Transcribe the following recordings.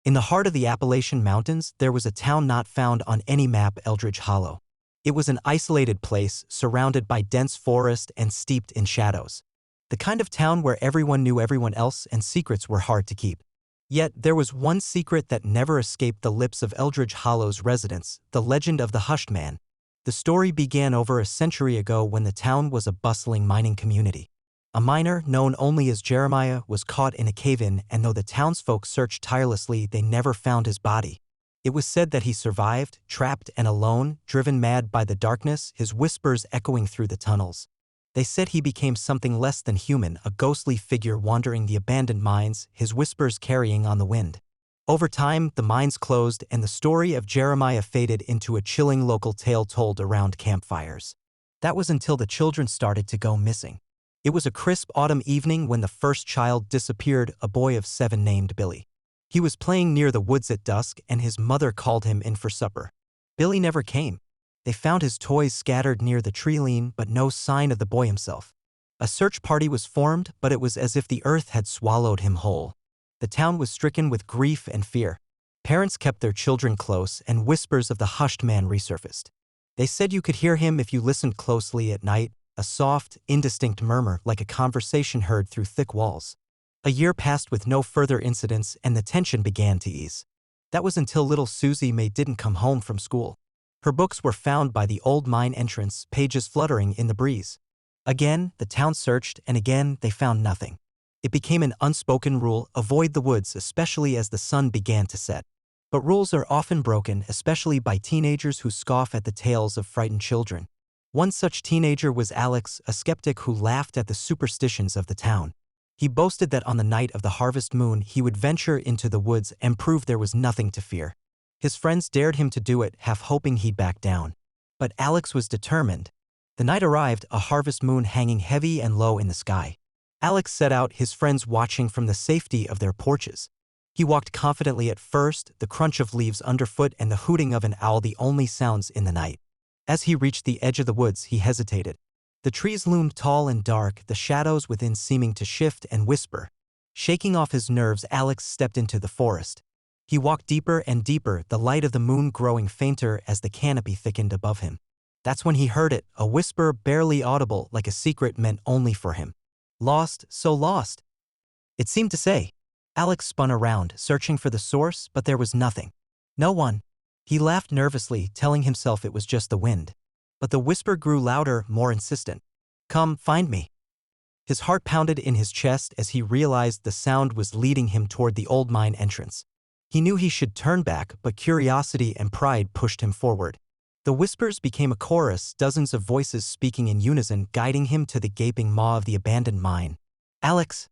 In the heart of the Appalachian Mountains, there was a town not found on any map, Eldridge Hollow. It was an isolated place, surrounded by dense forest and steeped in shadows. The kind of town where everyone knew everyone else and secrets were hard to keep. Yet, there was one secret that never escaped the lips of Eldridge Hollow's residents, the legend of the HushMan. The story began over a century ago when the town was a bustling mining community. A miner, known only as Jeremiah, was caught in a cave-in, and though the townsfolk searched tirelessly, they never found his body. It was said that he survived, trapped and alone, driven mad by the darkness, his whispers echoing through the tunnels. They said he became something less than human, a ghostly figure wandering the abandoned mines, his whispers carrying on the wind. Over time, the mines closed and the story of Jeremiah faded into a chilling local tale told around campfires. That was until the children started to go missing. It was a crisp autumn evening when the first child disappeared, a boy of 7 named Billy. He was playing near the woods at dusk and his mother called him in for supper. Billy never came. They found his toys scattered near the tree line, but no sign of the boy himself. A search party was formed, but it was as if the earth had swallowed him whole. The town was stricken with grief and fear. Parents kept their children close, and whispers of the hushed man resurfaced. They said you could hear him if you listened closely at night, a soft, indistinct murmur like a conversation heard through thick walls. A year passed with no further incidents, and the tension began to ease. That was until little Susie May didn't come home from school. Her books were found by the old mine entrance, pages fluttering in the breeze. Again, the town searched, and again, they found nothing. It became an unspoken rule: avoid the woods, especially as the sun began to set. But rules are often broken, especially by teenagers who scoff at the tales of frightened children. One such teenager was Alex, a skeptic who laughed at the superstitions of the town. He boasted that on the night of the harvest moon he would venture into the woods and prove there was nothing to fear. His friends dared him to do it, half hoping he'd back down. But Alex was determined. The night arrived, a harvest moon hanging heavy and low in the sky. Alex set out, his friends watching from the safety of their porches. He walked confidently at first, the crunch of leaves underfoot and the hooting of an owl the only sounds in the night. As he reached the edge of the woods, he hesitated. The trees loomed tall and dark, the shadows within seeming to shift and whisper. Shaking off his nerves, Alex stepped into the forest. He walked deeper and deeper, the light of the moon growing fainter as the canopy thickened above him. That's when he heard it, a whisper barely audible, like a secret meant only for him. Lost, so lost, it seemed to say. Alex spun around, searching for the source, but there was nothing. No one. He laughed nervously, telling himself it was just the wind. But the whisper grew louder, more insistent. Come, find me. His heart pounded in his chest as he realized the sound was leading him toward the old mine entrance. He knew he should turn back, but curiosity and pride pushed him forward. The whispers became a chorus, dozens of voices speaking in unison, guiding him to the gaping maw of the abandoned mine. Alex!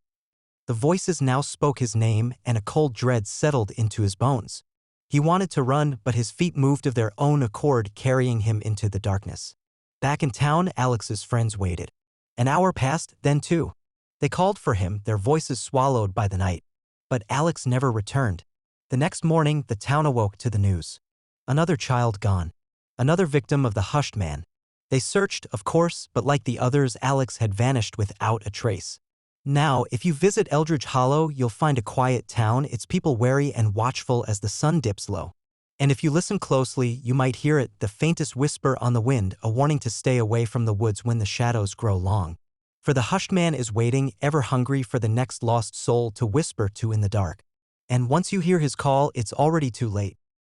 The voices now spoke his name, and a cold dread settled into his bones. He wanted to run, but his feet moved of their own accord, carrying him into the darkness. Back in town, Alex's friends waited. An hour passed, then 2. They called for him, their voices swallowed by the night. But Alex never returned. The next morning, the town awoke to the news. Another child gone. Another victim of the hushed man. They searched, of course, but like the others, Alex had vanished without a trace. Now, if you visit Eldridge Hollow, you'll find a quiet town, its people wary and watchful as the sun dips low. And if you listen closely, you might hear it, the faintest whisper on the wind, a warning to stay away from the woods when the shadows grow long. For the hushed man is waiting, ever hungry for the next lost soul to whisper to in the dark. And once you hear his call, it's already too late.